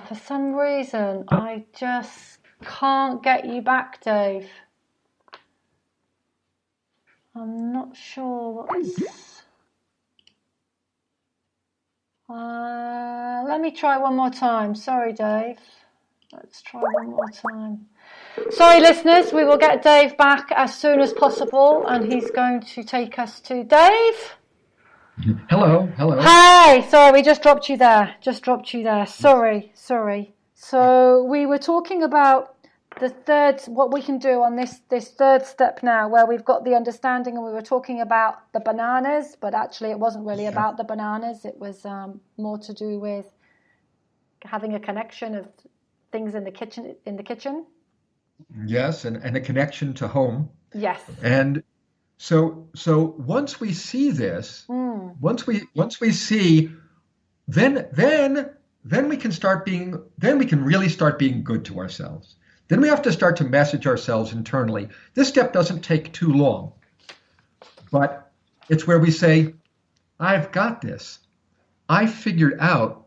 For some reason, I just can't get you back, Dave. I'm not sure what's... let me try one more time. Sorry, Dave. Let's try one more time. Sorry, listeners. We will get Dave back as soon as possible, and he's going to take us to Dave. Hello. Hey, sorry, we just dropped you there. Sorry. So we were talking about the third, what we can do on this third step now, where we've got the understanding, and we were talking about the bananas, but actually it wasn't really about the bananas. It was more to do with having a connection of things in the kitchen. Yes, and a connection to home. Yes. And so once we see this, once we see, then we can really start being good to ourselves. Then we have to start to message ourselves internally. This step doesn't take too long, but it's where we say, I've got this. I figured out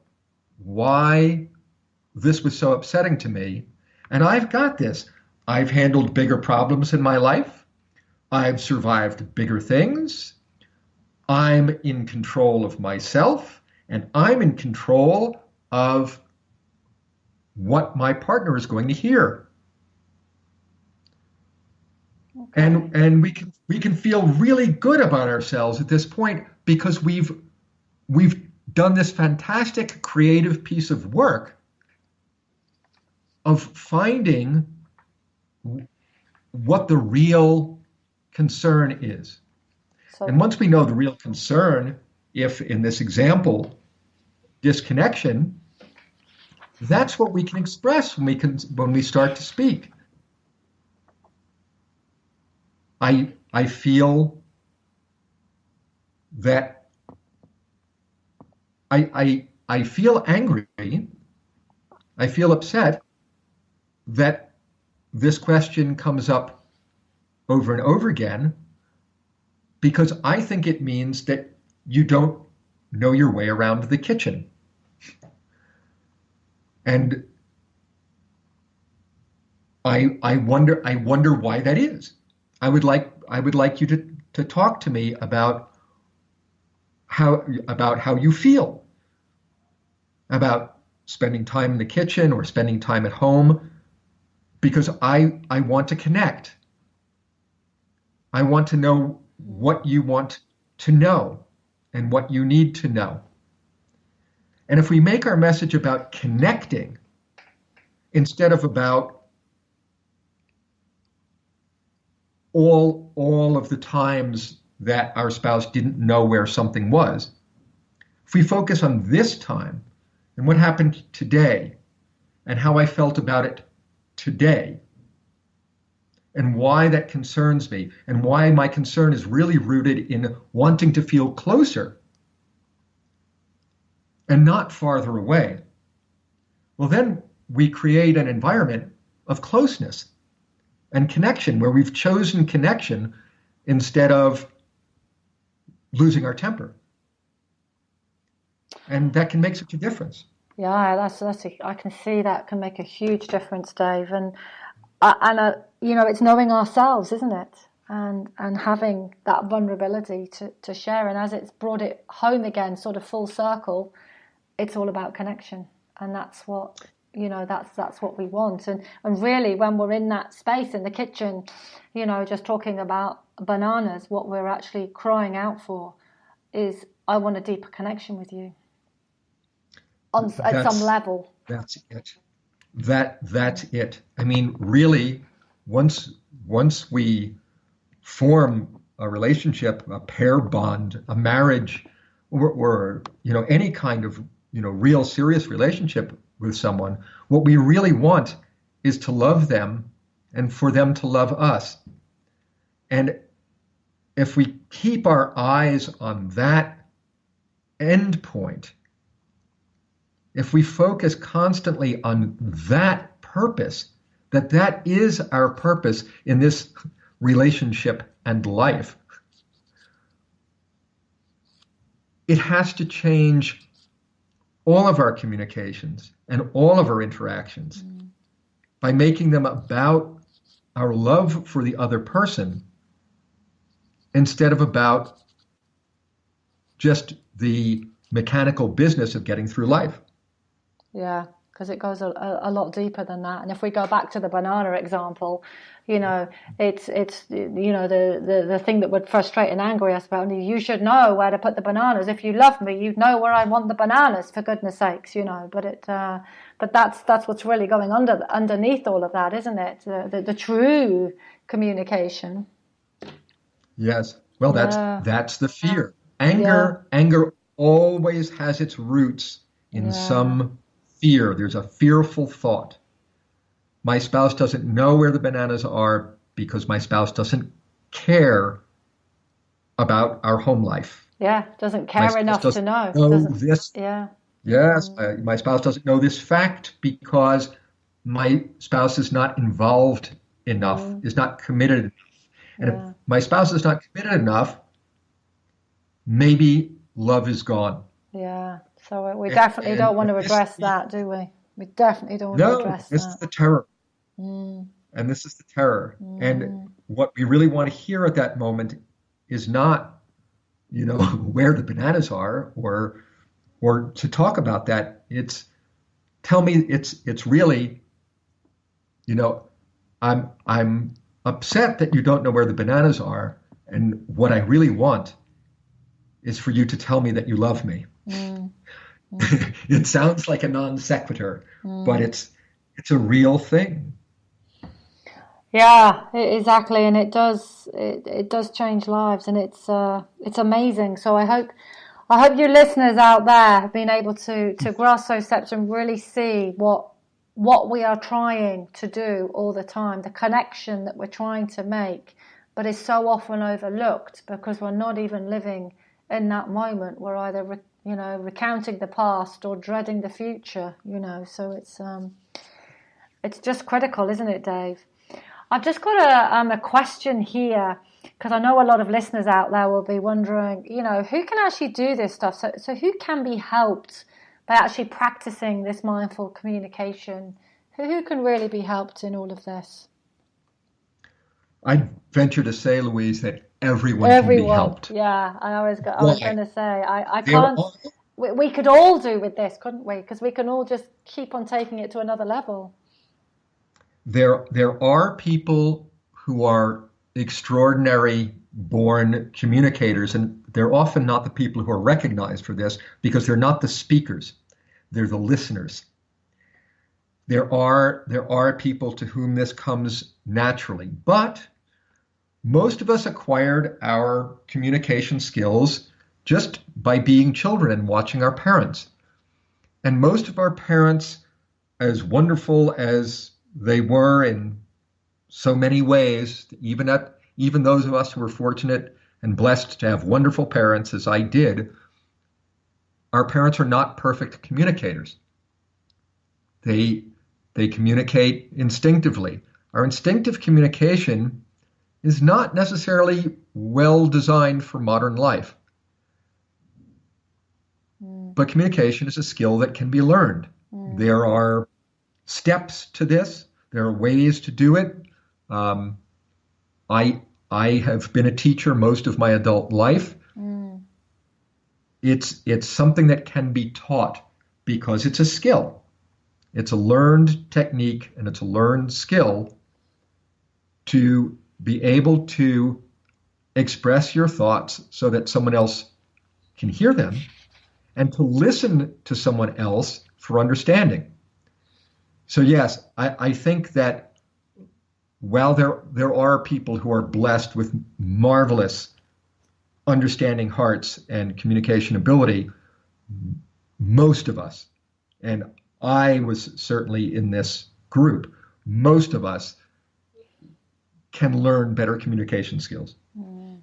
why this was so upsetting to me, and I've got this. I've handled bigger problems in my life. I've survived bigger things. I'm in control of myself, and I'm in control of what my partner is going to hear. Okay. And we can feel really good about ourselves at this point because we've done this fantastic creative piece of work of finding what the real concern is. And once we know the real concern, if in this example, disconnection, that's what we can express when we start to speak. I feel that I feel angry, I feel upset that this question comes up over and over again because I think it means that you don't know your way around the kitchen. And I wonder why that is. I would like you to talk to me about how you feel about spending time in the kitchen or spending time at home, because I want to connect. I want to know what you want to know and what you need to know. And if we make our message about connecting instead of about all of the times that our spouse didn't know where something was, if we focus on this time and what happened today and how I felt about it today and why that concerns me and why my concern is really rooted in wanting to feel closer and not farther away, well, then we create an environment of closeness and connection where we've chosen connection instead of losing our temper. And that can make such a difference. Yeah, I can see that can make a huge difference, Dave. And it's knowing ourselves, isn't it? And having that vulnerability to share. And as it's brought it home again, sort of full circle, it's all about connection. And that's what, that's what we want. And really, when we're in that space in the kitchen, just talking about bananas, what we're actually crying out for is, I want a deeper connection with you at some level. That's it. That's it. I mean, really, once we form a relationship, a pair bond, a marriage, or any kind of real serious relationship with someone, what we really want is to love them and for them to love us. And if we keep our eyes on that end point, if we focus constantly on that purpose, that is our purpose in this relationship and life, it has to change all of our communications and all of our interactions by making them about our love for the other person instead of about just the mechanical business of getting through life. Yeah, because it goes a lot deeper than that. And if we go back to the banana example, you know, it's you know the thing that would frustrate and angry us about, you should know where to put the bananas. If you love me, you'd know where I want the bananas, for goodness sakes, you know. But that's what's really going underneath all of that, isn't it? The true communication. Yes. Well, Yeah, that's the fear. yeah, Anger always has its roots in yeah, some fear. There's a fearful thought. My spouse doesn't know where the bananas are because my spouse doesn't care about our home life. yeah. Doesn't My care spouse enough to doesn't know. know Doesn't. this. Yeah. Yes, my spouse doesn't know this fact because my spouse is not involved enough, Mm, is not committed enough. And if yeah. my spouse is not committed enough, maybe love is gone. Yeah, so we And, definitely don't want and to this, address that, do we? We definitely don't want to no, address this is that. the terror. Mm, And this is the terror. And mm, what we really want to hear at that moment is not, where the bananas are or to talk about that. It's tell me it's really, you know, I'm upset that you don't know where the bananas are. And what I really want is for you to tell me that you love me. mm, mm, It sounds like a non sequitur, but mm. it's a real thing. Yeah, exactly, and it does change lives, and it's amazing. So I hope you listeners out there have been able to grasp those steps and really see what we are trying to do all the time, the connection that we're trying to make, but is so often overlooked because we're not even living in that moment. We're either recounting the past or dreading the future. So it's just critical, isn't it, Dave? I've just got a question here because I know a lot of listeners out there will be wondering, who can actually do this stuff? So who can be helped by actually practicing this mindful communication? Who can really be helped in all of this? I venture to say, Louise, that everyone can be Everyone, helped. yeah. I was going Why? to say, I There can't. are We could all do with this, couldn't we? Because we can all just keep on taking it to another level. there are people who are extraordinary born communicators, and they're often not the people who are recognized for this because they're not the speakers, they're the listeners. There are people to whom this comes naturally, but most of us acquired our communication skills just by being children and watching our parents. And most of our parents, as wonderful as they were in so many ways, even those of us who were fortunate and blessed to have wonderful parents, as I did, our parents are not perfect communicators. They they communicate instinctively. Our instinctive communication is not necessarily well designed for modern life. Mm, But communication is a skill that can be learned. mm, There are steps to this. There are ways to do it. Um, I I have been a teacher most of my adult life. mm, It's something that can be taught because it's a skill. It's a learned technique and it's a learned skill to be able to express your thoughts so that someone else can hear them and to listen to someone else for understanding. So yes, I think that while there are people who are blessed with marvelous understanding hearts and communication ability, most of us, and I was certainly in this group, most of us can learn better communication skills. mm.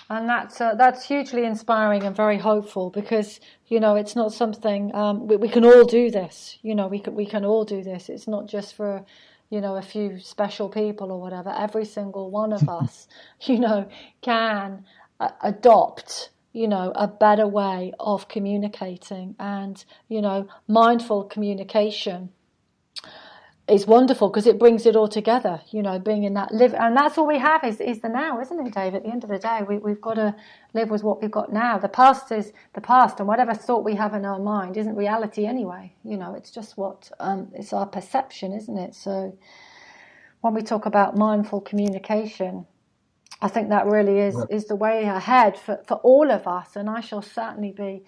And that's hugely inspiring and very hopeful because it's not something we can all do this. We can all do this. It's not just for a few special people or whatever. Every single one of us can adopt a better way of communicating. And, mindful communication is wonderful because it brings it all together, being in that live. And that's all we have is the now, isn't it, Dave? At the end of the day, we've got to live with what we've got now. The past is the past, and whatever thought we have in our mind isn't reality anyway. It's just it's our perception, isn't it? So when we talk about mindful communication, I think that really is the way ahead for all of us. And I shall certainly be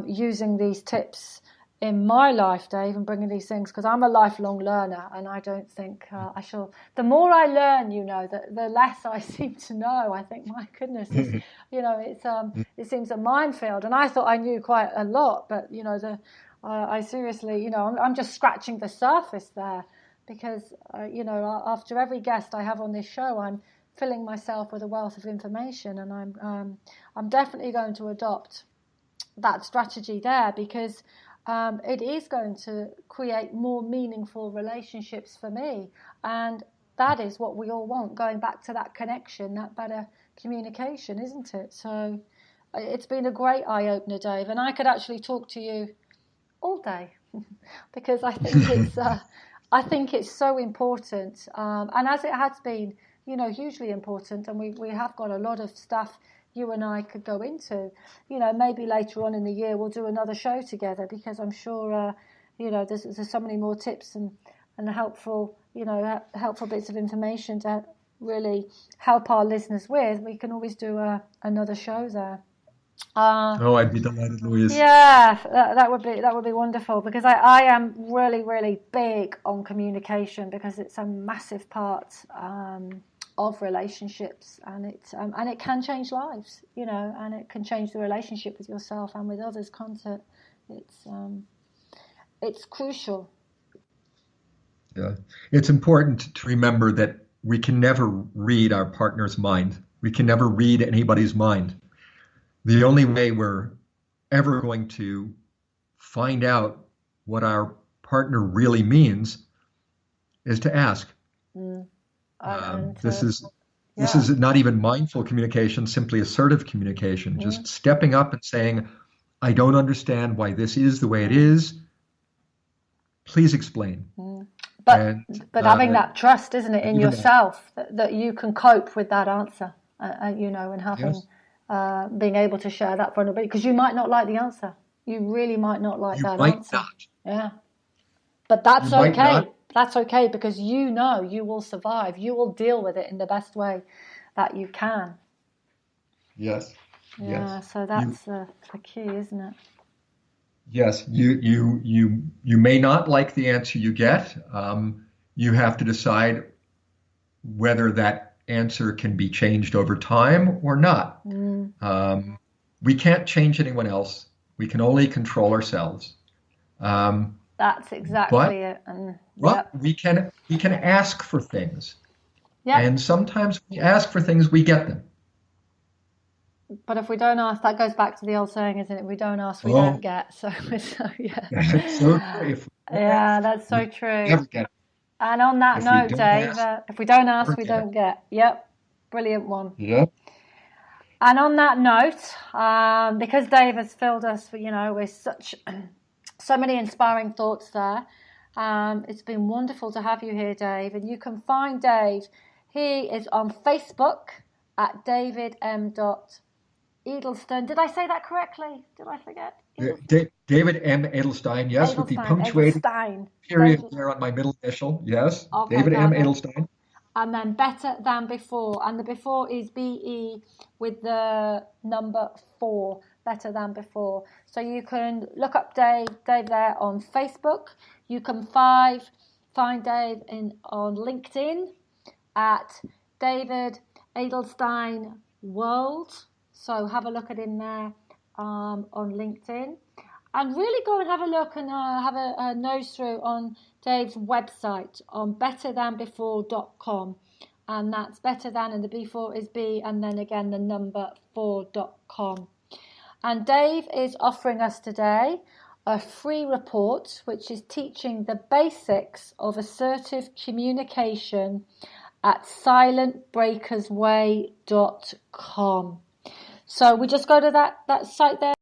using these tips in my life, Dave, and bringing these things, because I'm a lifelong learner, and I don't think I shall. The more I learn, the less I seem to know. I think, my goodness, it seems a minefield, and I thought I knew quite a lot, but I seriously, I'm just scratching the surface there, because after every guest I have on this show, I'm filling myself with a wealth of information, and I'm definitely going to adopt that strategy there, because it is going to create more meaningful relationships for me, and that is what we all want, going back to that connection, that better communication, isn't it? So it's been a great eye-opener, Dave, and I could actually talk to you all day because I think it's so important, and as it has been, hugely important, and we have got a lot of stuff you and I could go into. Maybe later on in the year we'll do another show together, because I'm sure there's so many more tips and helpful bits of information to really help our listeners with. We can always do another show there. I'd be delighted, Louise. Yeah, that would be wonderful, because I am really, really big on communication, because it's a massive part of relationships, and it can change lives, and it can change the relationship with yourself and with others. Content, it's crucial. Yeah, it's important to remember that we can never read our partner's mind. We can never read anybody's mind. The only way we're ever going to find out what our partner really means is to ask. This is not even mindful communication, simply assertive communication. Just stepping up and saying, I don't understand why this is the way it is. Please explain. But having that trust, isn't it, in yourself, that you can cope with that answer, and having being able to share that vulnerability, because you might not like the answer. You really might not like that answer. Not. Yeah. But that's okay. That's okay, because you will survive. You will deal with it in the best way that you can. Yes. Yeah. Yes. So that's the key, isn't it? Yes. You may not like the answer you get. You have to decide whether that answer can be changed over time or not. We can't change anyone else. We can only control ourselves. That's exactly it. And we can ask for things. Yep. And sometimes we ask for things, we get them. But if we don't ask, that goes back to the old saying, isn't it? We don't ask, we don't get. So yeah. That's so true. That's so true. Never get it. And on that note, Dave, if we don't ask, we don't get. Yep. Brilliant one. Yep. And on that note, because Dave has filled us, with so many inspiring thoughts there, it's been wonderful to have you here, Dave. And you can find Dave. He is on Facebook at David M. Edelstein. Did I say that correctly? Did I forget? David M. Edelstein, yes, with the punctuated period there on my middle initial, yes. Okay, David M. Edelstein. And then Better Than Before. And the before is BE with the number 4, Better Than Before. So you can look up Dave there on Facebook. You can find Dave on LinkedIn at David Edelstein World. So have a look at him there on LinkedIn. And really go and have a look and have a nose through on Dave's website on betterthanbefore.com. And that's better than, and the before is B, and then again the number 4.com. And Dave is offering us today a free report, which is teaching the basics of assertive communication at silentbreakersway.com. So we just go to that site there.